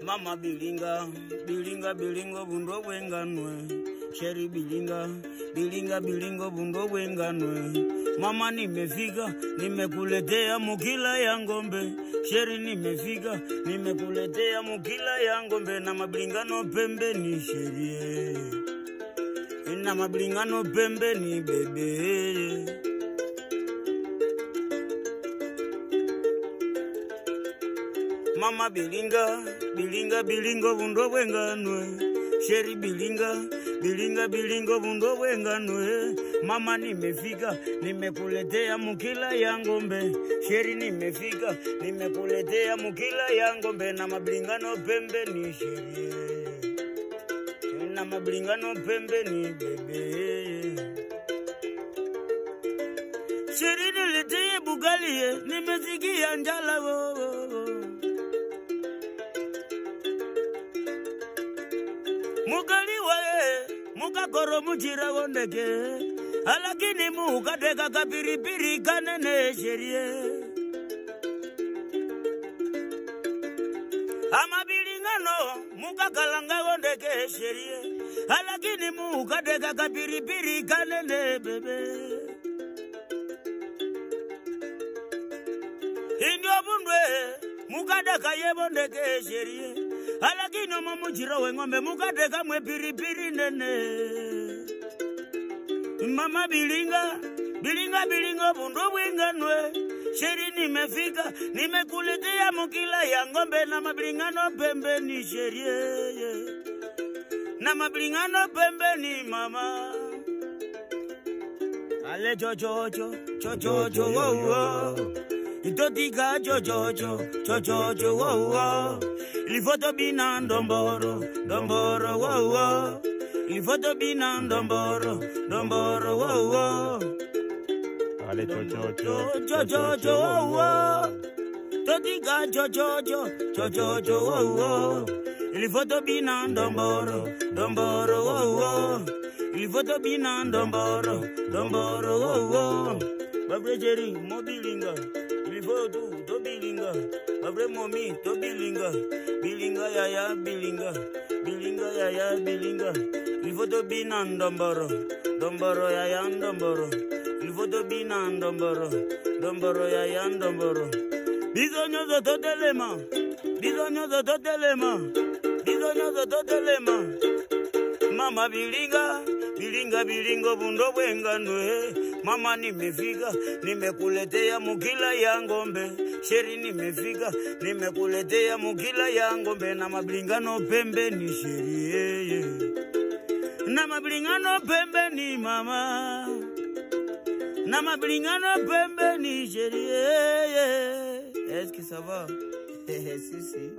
Mama bilinga, bilinga bilingo bundo wenganwe. Sheri bilinga, bilinga bilingo bundo wenganwe. Mama nimefika, nimekuletea mukila ya ngombe. Sheri nimefika, nimekuletea mukila ya ngombe. Na mablingano pembeni sheri, na mablingano pembeni bebe. Mama bilinga, bilinga bilingo bundo wenganwe. Sheri bilinga, bilinga bilingo bundo wenganwe. Mama nimefika, nimekuletea mukila ya ngombe. Sheri nimefika, nimekuletea mukila ya ngombe. Na mablingano pembeni sheri, na mablingano pembeni bebe. Sheri niletee bugalie, nimesikia njala wo. Mugali wae, muka koro mujira wondeke. Alakini muka deka kapiripiri kanene sherie. Ama bilingano, muka kalanga wondeke sherie. Alakini muka deka kapiripiri kanene bebe. Indio bundwe, muka deka yebondeke sherie. Alakini mamujira wengombe muka deka mwe piripiri nene. Mama bilinga, bilinga bilingo bundo wenganwe. Sheri nimefika, nimekuletea mukila ya ngombe. Na mablingano pembeni sheri, na mablingano pembeni mama. Ale chochocho, chochocho wow wow. Itotika chochocho, chochocho wow wow. Lifoto bina ndomboro, ndomboro wow wow. Lifoto bina ndomboro, ndomboro wow wow. Ale chochocho, chochocho wow wow. Totika chochocho, chochocho wow wow. Lifoto bina ndomboro, ndomboro wow wow. Lifoto bina ndomboro, ndomboro wow wow. Babre jeri mobilinga, lifoto to bilinga. Babre momi to bilinga, bilinga ya ya bilinga, bilinga ya ya bilinga. Lifoto bina ndomboro, ndomboro ya ya ndomboro. Lifoto bina ndomboro, ndomboro ya ya ndomboro. Bizonyo zo totelema, bizonyo zo totelema, bizonyo zo totelema. Mama bilinga, bilinga bilingo bundo wenganwe. Mama nimefika, nimekuletea mukila ya ngombe. Sheri nimefika, nimekuletea mukila ya ngombe. Na mablingano pembeni sheri, na mablingano pembeni mama. Na mablingano pembeni sheri. Est-ce que ça va? Si si.